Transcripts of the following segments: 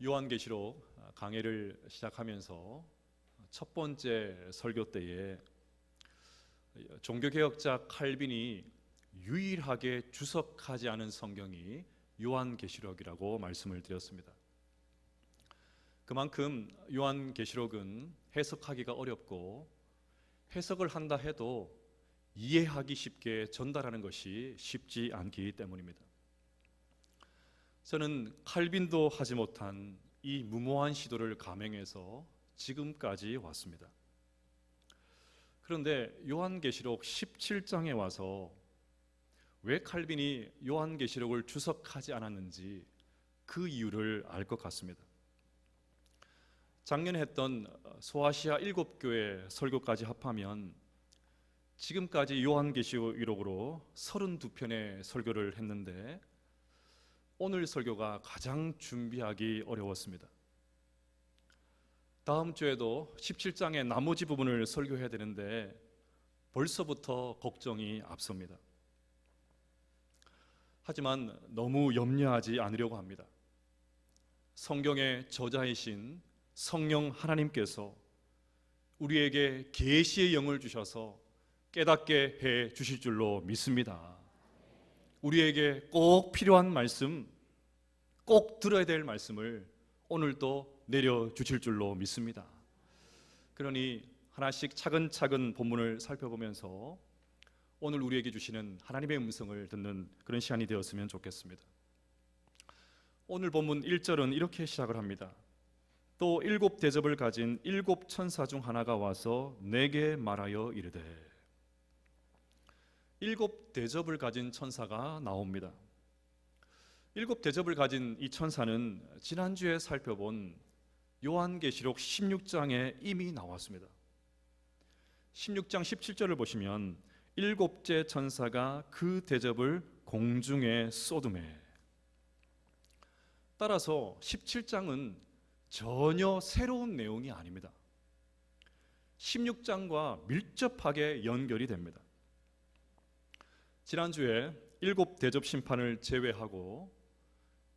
요한계시록 강해를 시작하면서 첫 번째 설교 때에 종교개혁자 칼빈이 유일하게 주석하지 않은 성경이 요한계시록이라고 말씀을 드렸습니다. 그만큼 요한계시록은 해석하기가 어렵고 해석을 한다 해도 이해하기 쉽게 전달하는 것이 쉽지 않기 때문입니다. 저는 칼빈도 하지 못한 이 무모한 시도를 감행해서 지금까지 왔습니다. 그런데 요한계시록 17장에 와서 왜 칼빈이 요한계시록을 주석하지 않았는지 그 이유를 알 것 같습니다. 작년에 했던 소아시아 7교회 설교까지 합하면 지금까지 요한계시록으로 32편의 설교를 했는데 오늘 설교가 가장 준비하기 어려웠습니다. 다음 주에도 17장의 나머지 부분을 설교해야 되는데 벌써부터 걱정이 앞섭니다. 하지만 너무 염려하지 않으려고 합니다. 성경의 저자이신 성령 하나님께서 우리에게 계시의 영을 주셔서 깨닫게 해 주실 줄로 믿습니다. 우리에게 꼭 필요한 말씀, 꼭 들어야 될 말씀을 오늘도 내려주실 줄로 믿습니다. 그러니 하나씩 차근차근 본문을 살펴보면서 오늘 우리에게 주시는 하나님의 음성을 듣는 그런 시간이 되었으면 좋겠습니다. 오늘 본문 1절은 이렇게 시작을 합니다. 또 7 대접을 가진 7 천사 중 하나가 와서 내게 말하여 이르되. 7 대접을 가진 천사가 나옵니다. 7 대접을 가진 이 천사는 지난주에 살펴본 요한계시록 16장에 이미 나왔습니다. 16장 17절을 보시면 7째 천사가 그 대접을 공중에 쏟으매. 따라서 17장은 전혀 새로운 내용이 아닙니다. 16장과 밀접하게 연결이 됩니다. 지난주에 7 대접 심판을 제외하고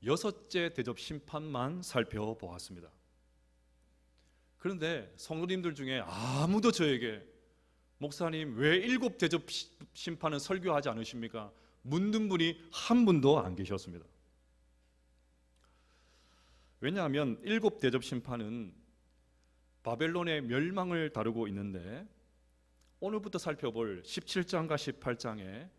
6째 대접 심판만 살펴보았습니다. 그런데 성도님들 중에 아무도 저에게 목사님 왜 7 대접 심판은 설교하지 않으십니까? 묻는 분이 한 분도 안 계셨습니다. 왜냐하면 7 대접 심판은 바벨론의 멸망을 다루고 있는데 오늘부터 살펴볼 17장과 18장에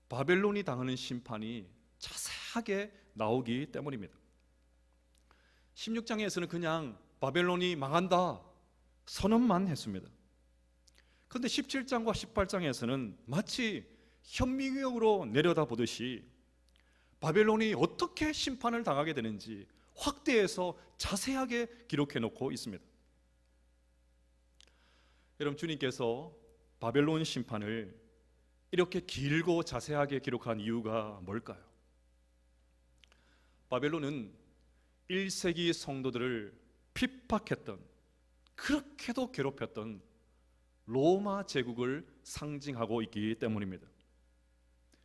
바벨론이 당하는 심판이 자세하게 나오기 때문입니다. 16장에서는 그냥 바벨론이 망한다 선언만 했습니다. 그런데 17장과 18장에서는 마치 현미경으로 내려다보듯이 바벨론이 어떻게 심판을 당하게 되는지 확대해서 자세하게 기록해 놓고 있습니다. 여러분, 주님께서 바벨론 심판을 이렇게 길고 자세하게 기록한 이유가 뭘까요? 바벨론은 1세기 성도들을 핍박했던, 그렇게도 괴롭혔던 로마 제국을 상징하고 있기 때문입니다.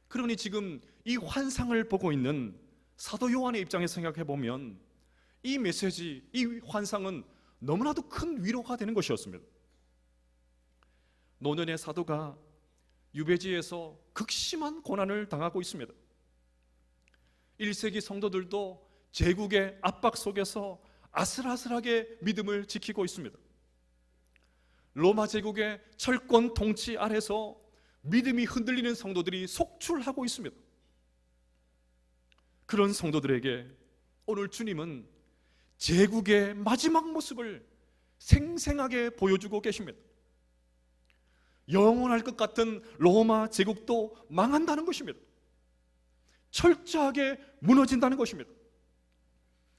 그러니 지금 이 환상을 보고 있는 사도 요한의 입장에서 생각해 보면 이 메시지, 이 환상은 너무나도 큰 위로가 되는 것이었습니다. 노년의 사도가 유배지에서 극심한 고난을 당하고 있습니다. 1세기 성도들도 제국의 압박 속에서 아슬아슬하게 믿음을 지키고 있습니다. 로마 제국의 철권 통치 아래서 믿음이 흔들리는 성도들이 속출하고 있습니다. 그런 성도들에게 오늘 주님은 제국의 마지막 모습을 생생하게 보여주고 계십니다. 영원할 것 같은 로마 제국도 망한다는 것입니다. 철저하게 무너진다는 것입니다.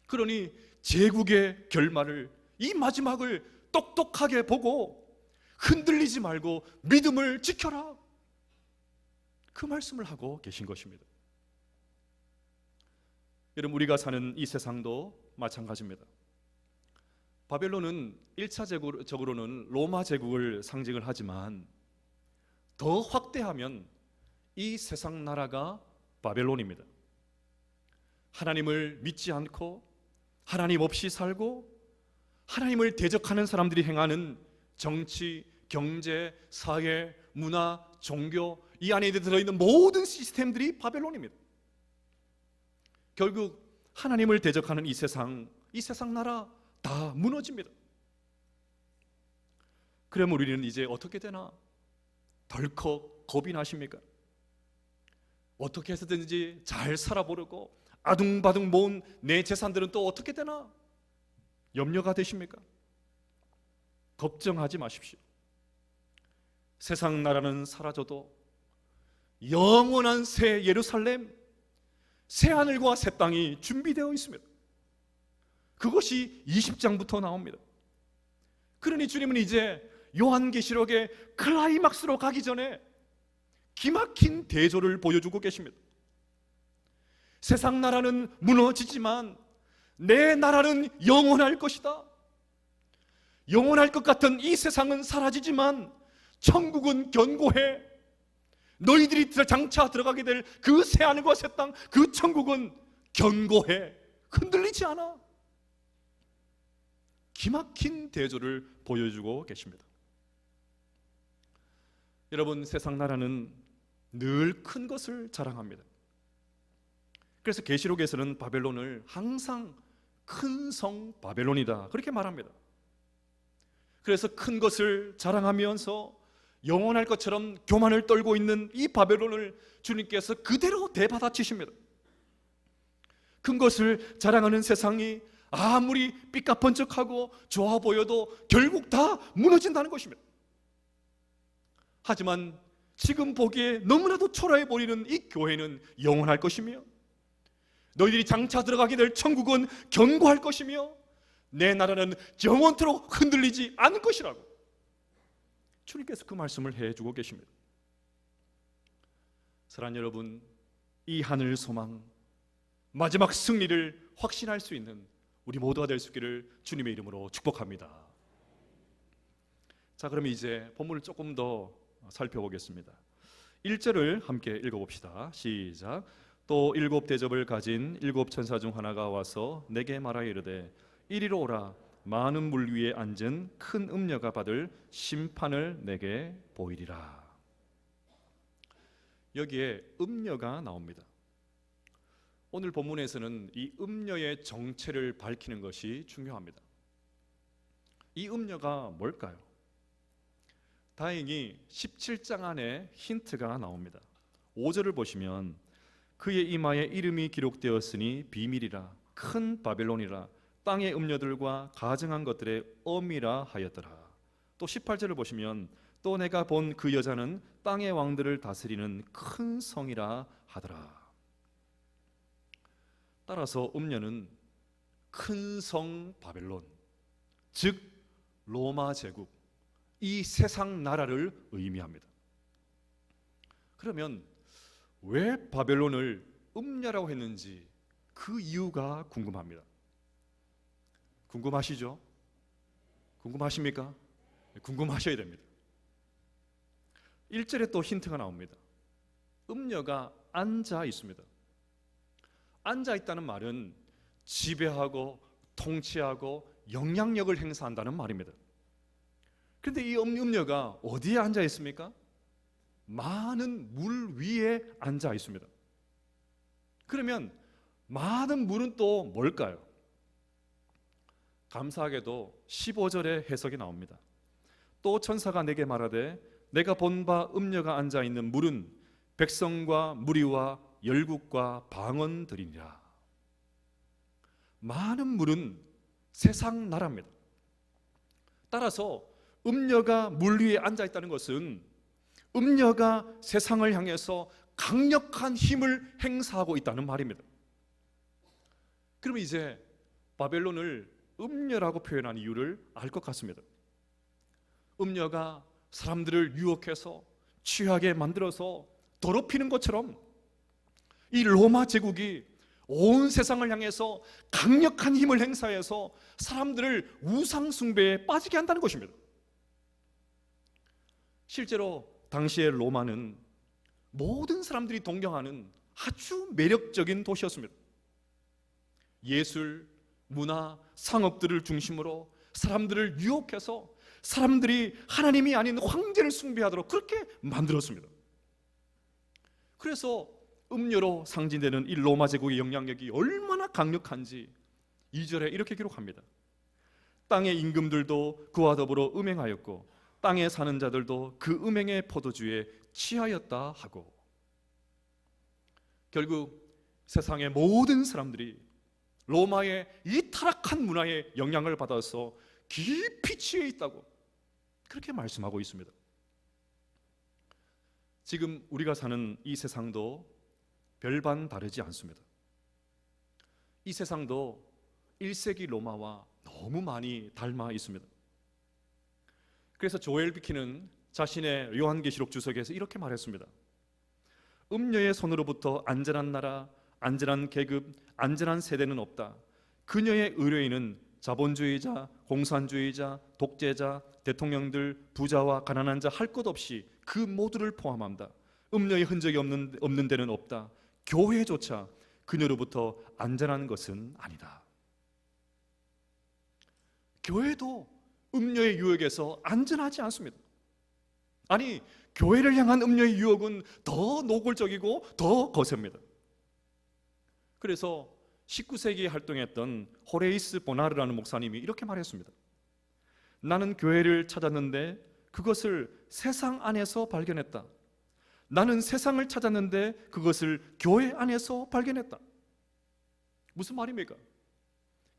그러니 제국의 결말을, 이 마지막을 똑똑하게 보고 흔들리지 말고 믿음을 지켜라, 그 말씀을 하고 계신 것입니다. 여러분, 우리가 사는 이 세상도 마찬가지입니다. 바벨론은 1차적으로는 로마 제국을 상징을 하지만 더 확대하면 이 세상 나라가 바벨론입니다. 하나님을 믿지 않고 하나님 없이 살고 하나님을 대적하는 사람들이 행하는 정치, 경제, 사회, 문화, 종교, 이 안에 들어있는 모든 시스템들이 바벨론입니다. 결국 하나님을 대적하는 이 세상 나라 다 무너집니다. 그러면 우리는 이제 어떻게 되나? 덜컥 겁이 나십니까? 어떻게 해서든지 잘 살아보려고 아둥바둥 모은 내 재산들은 또 어떻게 되나? 염려가 되십니까? 걱정하지 마십시오. 세상 나라는 사라져도 영원한 새 예루살렘, 새 하늘과 새 땅이 준비되어 있습니다. 그것이 20장부터 나옵니다. 그러니 주님은 이제 요한계시록의 클라이막스로 가기 전에 기막힌 대조를 보여주고 계십니다. 세상 나라는 무너지지만 내 나라는 영원할 것이다. 영원할 것 같은 이 세상은 사라지지만 천국은 견고해. 너희들이 장차 들어가게 될 그 새 하늘과 새 땅, 그 천국은 견고해. 흔들리지 않아. 기막힌 대조를 보여주고 계십니다. 여러분, 세상 나라는 늘 큰 것을 자랑합니다. 그래서 계시록에서는 바벨론을 항상 큰 성 바벨론이다 그렇게 말합니다. 그래서 큰 것을 자랑하면서 영원할 것처럼 교만을 떨고 있는 이 바벨론을 주님께서 그대로 대받아치십니다. 큰 것을 자랑하는 세상이 아무리 삐까뻔쩍하고 좋아 보여도 결국 다 무너진다는 것입니다. 하지만 지금 보기에 너무나도 초라해 보이는 이 교회는 영원할 것이며 너희들이 장차 들어가게 될 천국은 견고할 것이며 내 나라는 영원토록 흔들리지 않을 것이라고 주님께서 그 말씀을 해주고 계십니다. 사랑하는 여러분, 이 하늘 소망, 마지막 승리를 확신할 수 있는 우리 모두가 될 수 있기를 주님의 이름으로 축복합니다. 자, 그럼 이제 본문을 조금 더 살펴보겠습니다. 1절을 함께 읽어봅시다. 시작. 또 7 대접을 가진 7 천사 중 하나가 와서 내게 말하여 이르되 이리로 오라. 많은 물 위에 앉은 큰 음녀가 받을 심판을 내게 보이리라. 여기에 음녀가 나옵니다. 오늘 본문에서는 이 음녀의 정체를 밝히는 것이 중요합니다. 이 음녀가 뭘까요? 다행히 17장 안에 힌트가 나옵니다. 5절을 보시면 그의 이마에 이름이 기록되었으니 비밀이라 큰 바벨론이라 땅의 음녀들과 가증한 것들의 엄이라 하였더라. 또 18절을 보시면 또 내가 본 그 여자는 땅의 왕들을 다스리는 큰 성이라 하더라. 따라서 음녀는 큰 성 바벨론, 즉 로마 제국, 이 세상 나라를 의미합니다. 그러면 왜 바벨론을 음녀라고 했는지 그 이유가 궁금합니다. 궁금하시죠? 궁금하십니까? 궁금하셔야 됩니다. 1절에 또 힌트가 나옵니다. 음녀가 앉아 있습니다. 앉아 있다는 말은 지배하고 통치하고 영향력을 행사한다는 말입니다. 그런데 이 음녀가 어디에 앉아 있습니까? 많은 물 위에 앉아 있습니다. 그러면 많은 물은 또 뭘까요? 감사하게도 15절에 해석이 나옵니다. 또 천사가 내게 말하되 내가 본 바 음녀가 앉아 있는 물은 백성과 무리와 열국과 방언들이니라. 많은 물은 세상 나라입니다. 따라서 음녀가 물 위에 앉아 있다는 것은 음녀가 세상을 향해서 강력한 힘을 행사하고 있다는 말입니다. 그러면 이제 바벨론을 음녀라고 표현한 이유를 알 것 같습니다. 음녀가 사람들을 유혹해서 취하게 만들어서 더럽히는 것처럼 이 로마 제국이 온 세상을 향해서 강력한 힘을 행사해서 사람들을 우상 숭배에 빠지게 한다는 것입니다. 실제로 당시의 로마는 모든 사람들이 동경하는 아주 매력적인 도시였습니다. 예술, 문화, 상업들을 중심으로 사람들을 유혹해서 사람들이 하나님이 아닌 황제를 숭배하도록 그렇게 만들었습니다. 그래서 음료로 상징되는 이 로마 제국의 영향력이 얼마나 강력한지 2절에 이렇게 기록합니다. 땅의 임금들도 그와 더불어 음행하였고 땅에 사는 자들도 그 음행의 포도주에 취하였다 하고, 결국 세상의 모든 사람들이 로마의 이 타락한 문화의 영향을 받아서 깊이 취해 있다고 그렇게 말씀하고 있습니다. 지금 우리가 사는 이 세상도 별반 다르지 않습니다. 이 세상도 1세기 로마와 너무 많이 닮아 있습니다. 그래서 조엘 비키는 자신의 요한계시록 주석에서 이렇게 말했습니다. 음녀의 손으로부터 안전한 나라, 안전한 계급, 안전한 세대는 없다. 그녀의 의뢰인은 자본주의자, 공산주의자, 독재자, 대통령들, 부자와 가난한 자 할 것 없이 그 모두를 포함한다. 음녀의 흔적이 없는 데는 없다. 교회조차 그녀로부터 안전한 것은 아니다. 교회도 음녀의 유혹에서 안전하지 않습니다. 아니, 교회를 향한 음녀의 유혹은 더 노골적이고 더 거셉니다. 그래서 19세기에 활동했던 호레이스 보나르라는 목사님이 이렇게 말했습니다. 나는 교회를 찾았는데 그것을 세상 안에서 발견했다. 나는 세상을 찾았는데 그것을 교회 안에서 발견했다. 무슨 말입니까?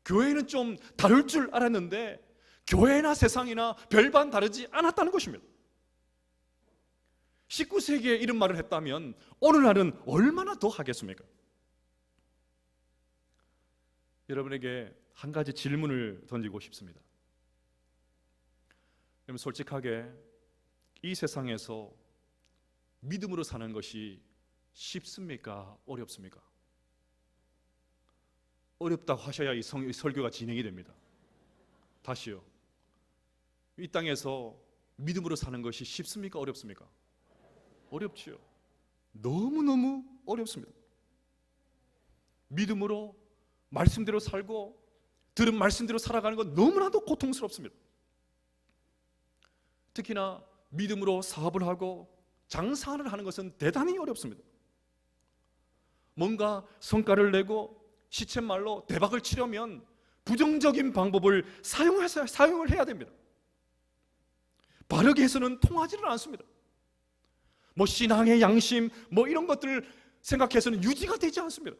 교회는 좀 다를 줄 알았는데 교회나 세상이나 별반 다르지 않았다는 것입니다. 19세기에 이런 말을 했다면 오늘날은 얼마나 더 하겠습니까? 여러분에게 한 가지 질문을 던지고 싶습니다. 여러분, 솔직하게 이 세상에서 믿음으로 사는 것이 쉽습니까? 어렵습니까? 어렵다고 하셔야 이 설교가 진행이 됩니다. 다시요. 이 땅에서 믿음으로 사는 것이 쉽습니까? 어렵습니까? 어렵지요. 너무너무 어렵습니다. 믿음으로 말씀대로 살고 들은 말씀대로 살아가는 건 너무나도 고통스럽습니다. 특히나 믿음으로 사업을 하고 장사를 하는 것은 대단히 어렵습니다. 뭔가 성과를 내고 시쳇말로 대박을 치려면 부정적인 방법을 사용을 해야 됩니다. 바르게 해서는 통하지를 않습니다. 뭐 신앙의 양심 뭐 이런 것들을 생각해서는 유지가 되지 않습니다.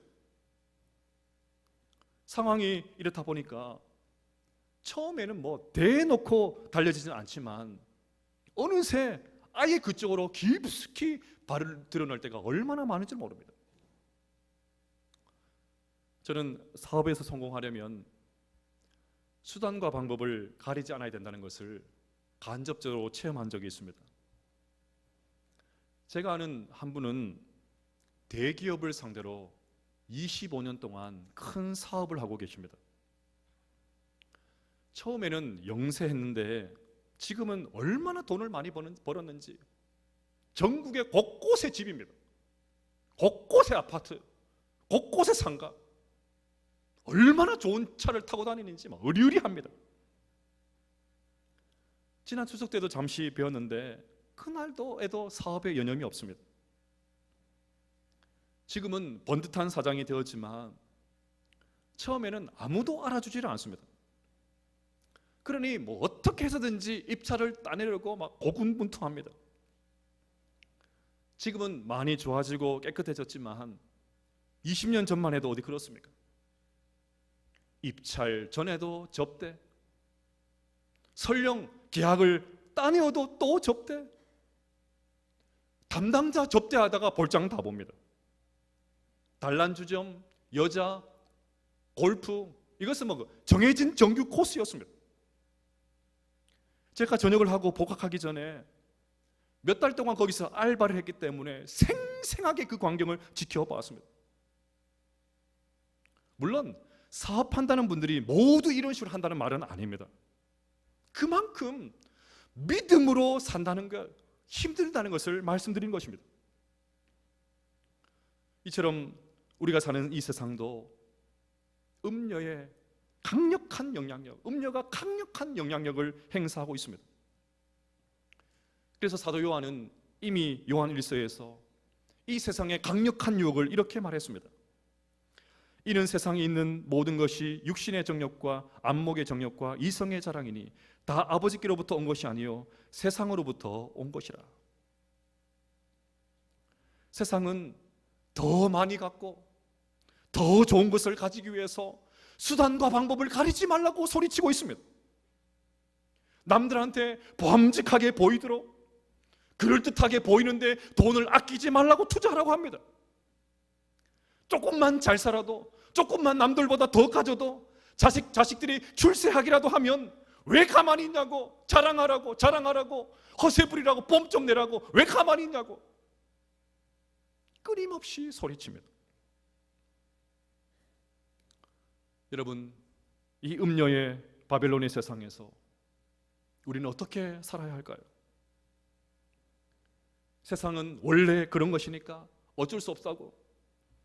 상황이 이렇다 보니까 처음에는 뭐 대놓고 달려지지는 않지만 어느새 아예 그쪽으로 깊숙이 발을 드러낼 때가 얼마나 많은지 모릅니다. 저는 사업에서 성공하려면 수단과 방법을 가리지 않아야 된다는 것을 간접적으로 체험한 적이 있습니다. 제가 아는 한 분은 대기업을 상대로 25년 동안 큰 사업을 하고 계십니다. 처음에는 영세했는데 지금은 얼마나 돈을 많이 벌었는지 전국의 곳곳에 집입니다. 곳곳에 아파트, 곳곳에 상가, 얼마나 좋은 차를 타고 다니는지 막 의리의리합니다. 지난 추석 때도 잠시 배웠는데 그날도 사업에 여념이 없습니다. 지금은 번듯한 사장이 되었지만 처음에는 아무도 알아주지를 않습니다. 그러니 뭐 어떻게 해서든지 입찰을 따내려고 막 고군분투합니다. 지금은 많이 좋아지고 깨끗해졌지만 20년 전만 해도 어디 그렇습니까? 입찰 전에도 접대, 설령 계약을 따내어도 또 접대, 담당자 접대하다가 볼장 다 봅니다. 단란주점, 여자, 골프, 이것은 뭐 정해진 정규 코스였습니다. 제가 전역을 하고 복학하기 전에 몇 달 동안 거기서 알바를 했기 때문에 생생하게 그 광경을 지켜봤습니다. 물론 사업한다는 분들이 모두 이런 식으로 한다는 말은 아닙니다. 그만큼 믿음으로 산다는 것, 힘들다는 것을 말씀드린 것입니다. 이처럼 우리가 사는 이 세상도 음녀의 강력한 영향력, 음녀가 강력한 영향력을 행사하고 있습니다. 그래서 사도 요한은 이미 요한 1서에서 이 세상의 강력한 유혹을 이렇게 말했습니다. 이는 세상에 있는 모든 것이 육신의 정욕과 안목의 정욕과 이성의 자랑이니 다 아버지께로부터 온 것이 아니요 세상으로부터 온 것이라. 세상은 더 많이 갖고 더 좋은 것을 가지기 위해서 수단과 방법을 가리지 말라고 소리치고 있습니다. 남들한테 범직하게 보이도록 그럴듯하게 보이는데 돈을 아끼지 말라고 투자하라고 합니다. 조금만 잘 살아도, 조금만 남들보다 더 가져도 자식들이 출세하기라도 하면 왜 가만히 있냐고, 자랑하라고 허세 부리라고 뽐쩍 내라고 왜 가만히 있냐고 끊임없이 소리칩니다. 여러분, 이 음녀의 바벨론의 세상에서 우리는 어떻게 살아야 할까요? 세상은 원래 그런 것이니까 어쩔 수 없다고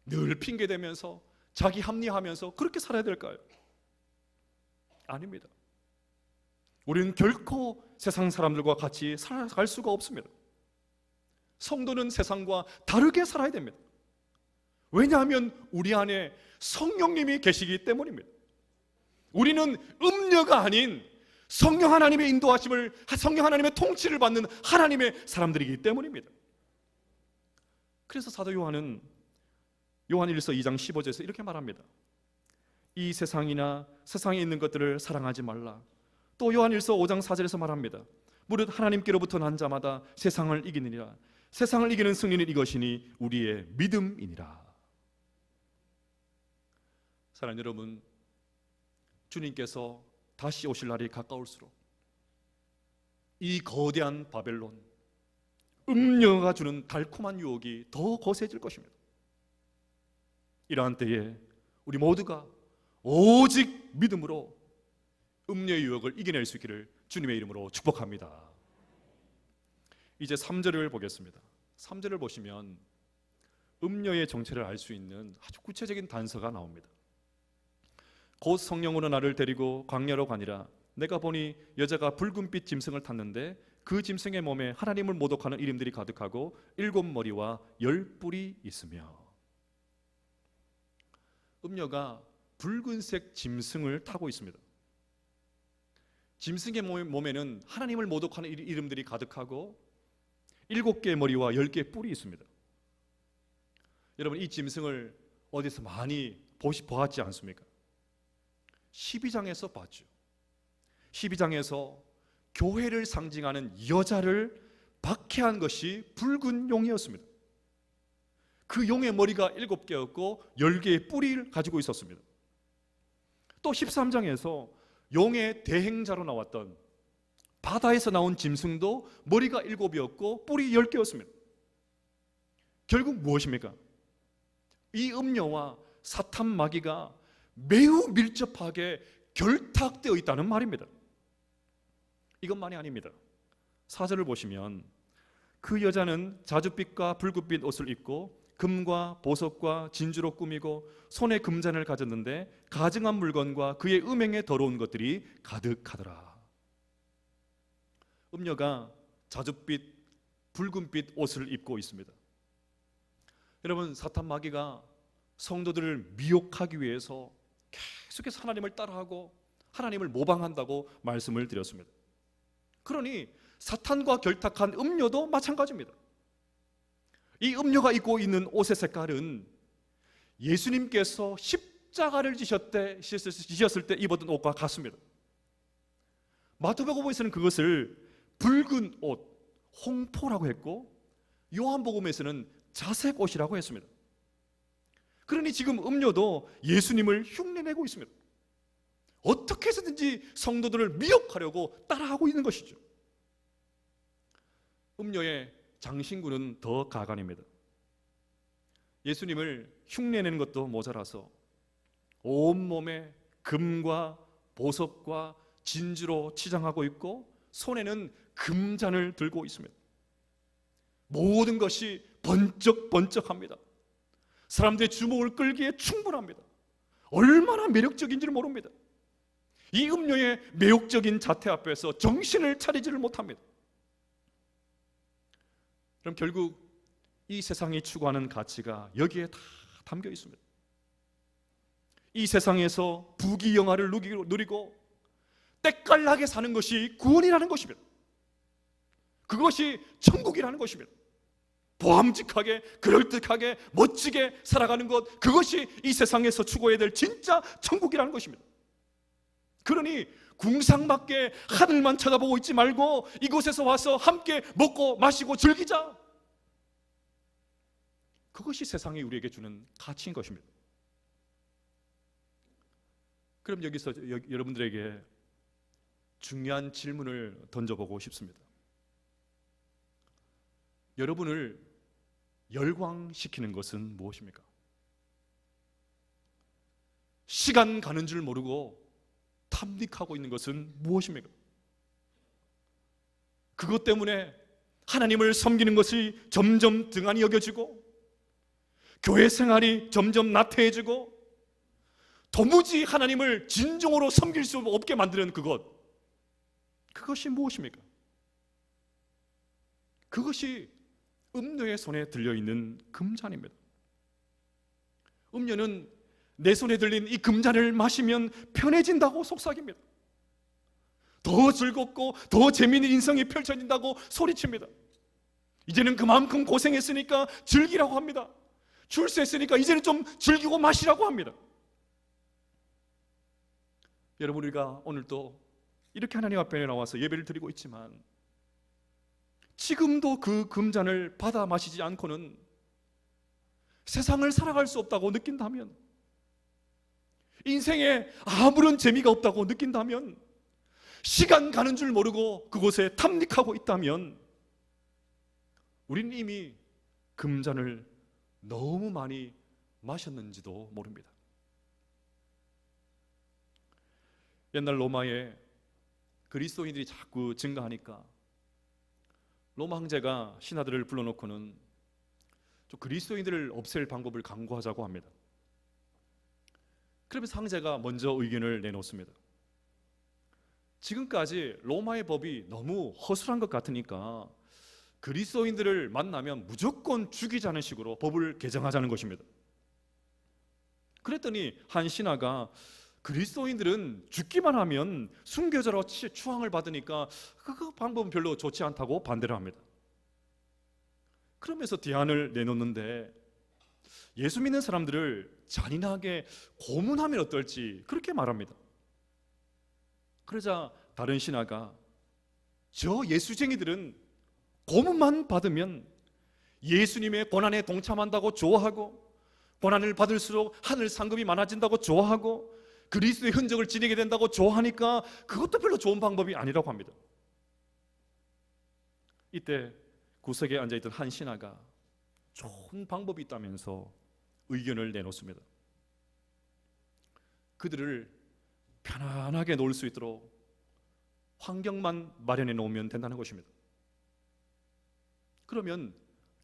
늘 핑계대면서 자기 합리화하면서 그렇게 살아야 될까요? 아닙니다. 우리는 결코 세상 사람들과 같이 살아갈 수가 없습니다. 성도는 세상과 다르게 살아야 됩니다. 왜냐하면 우리 안에 성령님이 계시기 때문입니다. 우리는 음녀가 아닌 성령 하나님의 인도하심을, 성령 하나님의 통치를 받는 하나님의 사람들이기 때문입니다. 그래서 사도 요한은 요한 1서 2장 15절에서 이렇게 말합니다. 이 세상이나 세상에 있는 것들을 사랑하지 말라. 또 요한 1서 5장 4절에서 말합니다. 무릇 하나님께로부터 난 자마다 세상을 이기느니라. 세상을 이기는 승리는 이것이니 우리의 믿음이니라. 사랑하는 여러분, 주님께서 다시 오실 날이 가까울수록 이 거대한 바벨론, 음녀가 주는 달콤한 유혹이 더 거세질 것입니다. 이러한 때에 우리 모두가 오직 믿음으로 음녀의 유혹을 이겨낼 수 있기를 주님의 이름으로 축복합니다. 이제 3절을 보겠습니다. 3절을 보시면 음녀의 정체를 알 수 있는 아주 구체적인 단서가 나옵니다. 곧 성령으로 나를 데리고 광야로 가니라. 내가 보니 여자가 붉은빛 짐승을 탔는데 그 짐승의 몸에 하나님을 모독하는 이름들이 가득하고 7머리와 10뿔이 있으며. 음녀가 붉은색 짐승을 타고 있습니다. 짐승의 몸에는 하나님을 모독하는 이름들이 가득하고 7개의 머리와 10개의 뿔이 있습니다. 여러분, 이 짐승을 어디서 많이 보았지 않습니까? 12장에서 봤죠. 12장에서 교회를 상징하는 여자를 박해한 것이 붉은 용이었습니다. 그 용의 머리가 7개였고 10개의 뿔을 가지고 있었습니다. 또 13장에서 용의 대행자로 나왔던 바다에서 나온 짐승도 머리가 7이었고 뿔이 10개였습니다. 결국 무엇입니까? 이 음녀와 사탄 마귀가 매우 밀접하게 결탁되어 있다는 말입니다. 이것만이 아닙니다. 4절을 보시면 그 여자는 자줏빛과 붉은빛 옷을 입고 금과 보석과 진주로 꾸미고 손에 금잔을 가졌는데 가증한 물건과 그의 음행에 더러운 것들이 가득하더라. 음녀가 자줏빛, 붉은빛 옷을 입고 있습니다. 여러분, 사탄 마귀가 성도들을 미혹하기 위해서 계속해서 하나님을 따라하고 하나님을 모방한다고 말씀을 드렸습니다. 그러니 사탄과 결탁한 음녀도 마찬가지입니다. 이 음녀가 입고 있는 옷의 색깔은 예수님께서 십자가를 지셨을 때 입었던 옷과 같습니다. 마태복음에서는 그것을 붉은 옷, 홍포라고 했고 요한복음에서는 자색 옷이라고 했습니다. 그러니 지금 음녀도 예수님을 흉내내고 있습니다. 어떻게 해서든지 성도들을 미혹하려고 따라하고 있는 것이죠. 음녀의 장신구는 더 가관입니다. 예수님을 흉내내는 것도 모자라서 온몸에 금과 보석과 진주로 치장하고 있고 손에는 금잔을 들고 있습니다. 모든 것이 번쩍번쩍합니다. 사람들의 주목을 끌기에 충분합니다. 얼마나 매력적인지를 모릅니다. 이 음료의 매혹적인 자태 앞에서 정신을 차리지를 못합니다. 그럼 결국 이 세상이 추구하는 가치가 여기에 다 담겨 있습니다. 이 세상에서 부귀영화를 누리고 때깔나게 사는 것이 구원이라는 것입니다. 그것이 천국이라는 것입니다. 보암직하게, 그럴듯하게, 멋지게 살아가는 것, 그것이 이 세상에서 추구해야 될 진짜 천국이라는 것입니다. 그러니 궁상맞게 하늘만 쳐다보고 있지 말고 이곳에서 와서 함께 먹고 마시고 즐기자. 그것이 세상이 우리에게 주는 가치인 것입니다. 그럼 여기서 여러분들에게 중요한 질문을 던져보고 싶습니다. 여러분을 열광시키는 것은 무엇입니까? 시간 가는 줄 모르고 탐닉하고 있는 것은 무엇입니까? 그것 때문에 하나님을 섬기는 것이 점점 등한히 여겨지고 교회 생활이 점점 나태해지고 도무지 하나님을 진정으로 섬길 수 없게 만드는 그것이 무엇입니까? 그것이 음료의 손에 들려있는 금잔입니다. 음료는 내 손에 들린 이 금잔을 마시면 편해진다고 속삭입니다. 더 즐겁고 더 재미있는 인생이 펼쳐진다고 소리칩니다. 이제는 그만큼 고생했으니까 즐기라고 합니다. 출세했으니까 이제는 좀 즐기고 마시라고 합니다. 여러분, 우리가 오늘도 이렇게 하나님 앞에 나와서 예배를 드리고 있지만 지금도 그 금잔을 받아 마시지 않고는 세상을 살아갈 수 없다고 느낀다면, 인생에 아무런 재미가 없다고 느낀다면, 시간 가는 줄 모르고 그곳에 탐닉하고 있다면 우리는 이미 금잔을 너무 많이 마셨는지도 모릅니다. 옛날 로마에 그리스도인들이 자꾸 증가하니까 로마 황제가 신하들을 불러놓고는 좀 그리스도인들을 없앨 방법을 강구하자고 합니다. 그러면서 황제가 먼저 의견을 내놓습니다. 지금까지 로마의 법이 너무 허술한 것 같으니까 그리스도인들을 만나면 무조건 죽이자는 식으로 법을 개정하자는 것입니다. 그랬더니 한 신하가 그리스도인들은 죽기만 하면 순교자로 추앙을 받으니까 그 방법은 별로 좋지 않다고 반대를 합니다. 그러면서 대안을 내놓는데 예수 믿는 사람들을 잔인하게 고문하면 어떨지 그렇게 말합니다. 그러자 다른 신하가 저 예수쟁이들은 고문만 받으면 예수님의 고난에 동참한다고 좋아하고 고난을 받을수록 하늘 상급이 많아진다고 좋아하고 그리스도의 흔적을 지니게 된다고 좋아하니까 그것도 별로 좋은 방법이 아니라고 합니다. 이때 구석에 앉아있던 한 신하가 좋은 방법이 있다면서 의견을 내놓습니다. 그들을 편안하게 놀 수 있도록 환경만 마련해 놓으면 된다는 것입니다. 그러면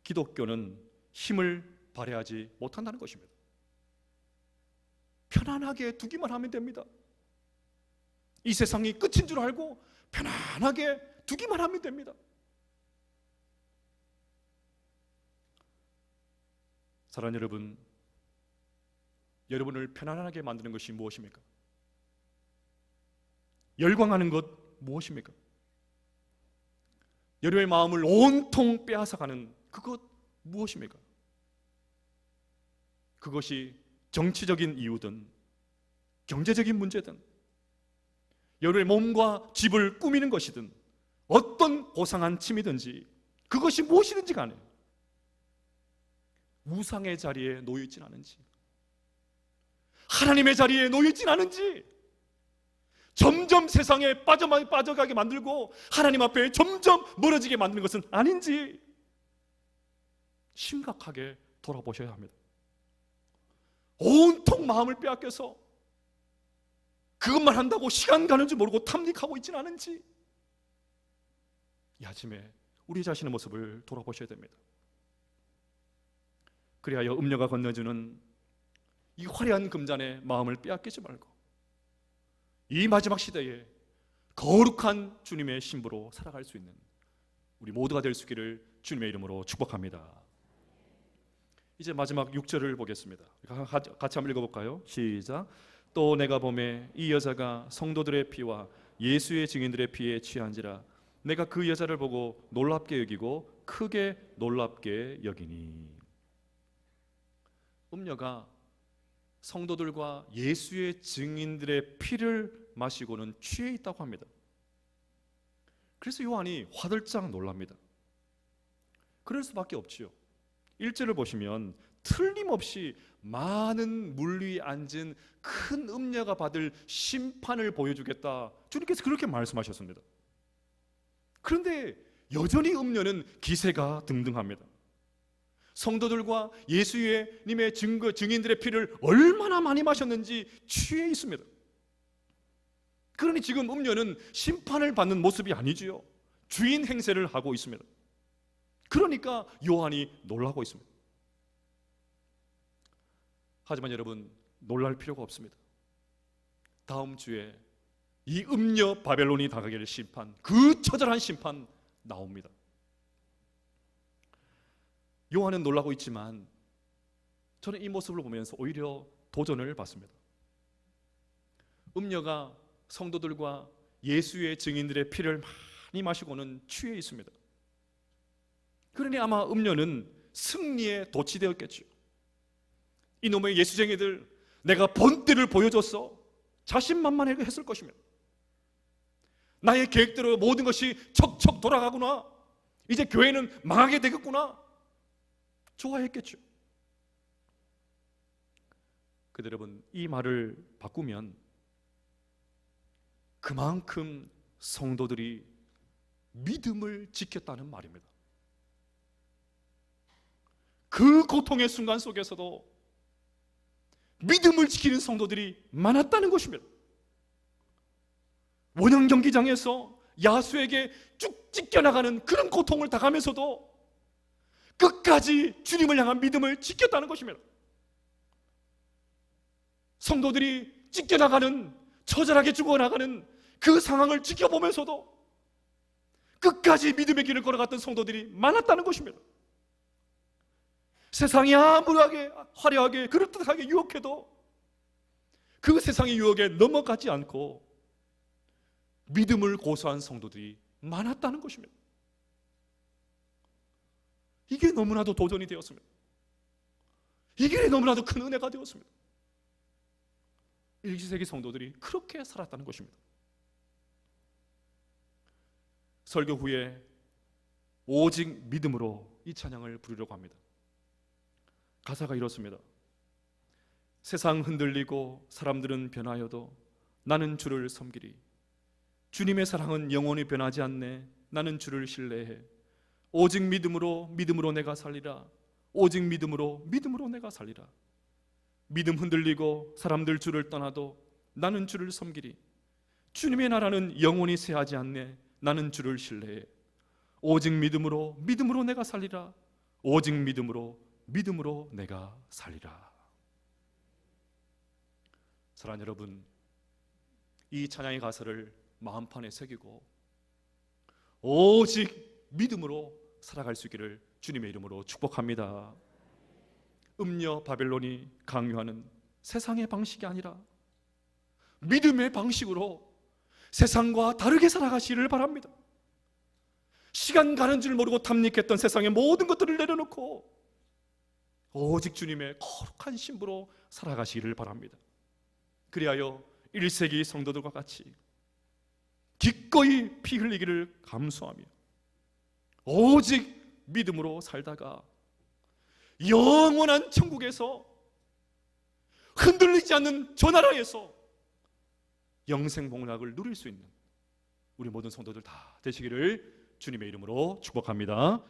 기독교는 힘을 발휘하지 못한다는 것입니다. 편안하게 두기만 하면 됩니다. 이 세상이 끝인 줄 알고 편안하게 두기만 하면 됩니다. 사랑하는 여러분, 여러분을 편안하게 만드는 것이 무엇입니까? 열광하는 것 무엇입니까? 여러분의 마음을 온통 빼앗아가는 그것 무엇입니까? 그것이 정치적인 이유든 경제적인 문제든 여러분의 몸과 집을 꾸미는 것이든 어떤 고상한 취미든지 그것이 무엇이든지 간에 우상의 자리에 놓여있진 않은지 하나님의 자리에 놓여있진 않은지 점점 세상에 빠져가게 만들고 하나님 앞에 점점 멀어지게 만드는 것은 아닌지 심각하게 돌아보셔야 합니다. 온통 마음을 빼앗겨서 그것만 한다고 시간 가는 줄 모르고 탐닉하고 있지는 않은지 이 아침에 우리 자신의 모습을 돌아보셔야 됩니다. 그리하여 음료가 건네주는 이 화려한 금잔에 마음을 빼앗기지 말고 이 마지막 시대에 거룩한 주님의 신부로 살아갈 수 있는 우리 모두가 될 수 있기를 주님의 이름으로 축복합니다. 이제 마지막 6절을 보겠습니다. 같이 한번 읽어볼까요? 시작. 또 내가 보매 이 여자가 성도들의 피와 예수의 증인들의 피에 취한지라 내가 그 여자를 보고 놀랍게 여기고 크게 놀랍게 여기니. 음녀가 성도들과 예수의 증인들의 피를 마시고는 취해 있다고 합니다. 그래서 요한이 화들짝 놀랍니다. 그럴 수밖에 없지요. 1절을 보시면 틀림없이 많은 물 위에 앉은 큰 음녀가 받을 심판을 보여주겠다, 주님께서 그렇게 말씀하셨습니다. 그런데 여전히 음녀는 기세가 등등합니다. 성도들과 예수님의 증인들의 피를 얼마나 많이 마셨는지 취해 있습니다. 그러니 지금 음녀는 심판을 받는 모습이 아니지요. 주인 행세를 하고 있습니다. 그러니까 요한이 놀라고 있습니다. 하지만 여러분, 놀랄 필요가 없습니다. 다음 주에 이 음녀 바벨론이 당하게 될 심판, 그 처절한 심판 나옵니다. 요한은 놀라고 있지만 저는 이 모습을 보면서 오히려 도전을 받습니다. 음녀가 성도들과 예수의 증인들의 피를 많이 마시고는 취해 있습니다. 그러니 아마 음녀는 승리에 도취되었겠죠. 이놈의 예수쟁이들, 내가 본때를 보여줬어, 자신만만하게 했을 것입니다. 나의 계획대로 모든 것이 척척 돌아가구나, 이제 교회는 망하게 되겠구나, 좋아했겠죠. 근데 여러분, 이 말을 바꾸면 그만큼 성도들이 믿음을 지켰다는 말입니다. 그 고통의 순간 속에서도 믿음을 지키는 성도들이 많았다는 것입니다. 원형 경기장에서 야수에게 쭉 찢겨나가는 그런 고통을 당하면서도 끝까지 주님을 향한 믿음을 지켰다는 것입니다. 성도들이 찢겨나가는, 처절하게 죽어나가는 그 상황을 지켜보면서도 끝까지 믿음의 길을 걸어갔던 성도들이 많았다는 것입니다. 세상이 아무리 화려하게 그럴듯하게 유혹해도 그 세상의 유혹에 넘어가지 않고 믿음을 고수한 성도들이 많았다는 것입니다. 이게 너무나도 도전이 되었습니다. 이게 너무나도 큰 은혜가 되었습니다. 1세기 성도들이 그렇게 살았다는 것입니다. 설교 후에 오직 믿음으로 이 찬양을 부르려고 합니다. 가사가 이렇습니다. 세상 흔들리고 사람들은 변하여도 나는 주를 섬기리. 주님의 사랑은 영원히 변하지 않네. 나는 주를 신뢰해. 오직 믿음으로 내가 살리라. 오직 믿음으로 내가 살리라. 믿음 흔들리고 사람들 주를 떠나도 나는 주를 섬기리. 주님의 나라는 영원히 쇠하지 않네. 나는 주를 신뢰해. 오직 믿음으로 내가 살리라. 오직 믿음으로 내가 살리라. 사랑하는 여러분, 이 찬양의 가사를 마음판에 새기고 오직 믿음으로 살아갈 수 있기를 주님의 이름으로 축복합니다. 음녀 바벨론이 강요하는 세상의 방식이 아니라 믿음의 방식으로 세상과 다르게 살아가시기를 바랍니다. 시간 가는 줄 모르고 탐닉했던 세상의 모든 것들을 내려놓고 오직 주님의 거룩한 신부로 살아가시기를 바랍니다. 그리하여 1세기 성도들과 같이 기꺼이 피 흘리기를 감수하며 오직 믿음으로 살다가 영원한 천국에서 흔들리지 않는 저 나라에서 영생 복락을 누릴 수 있는 우리 모든 성도들 다 되시기를 주님의 이름으로 축복합니다.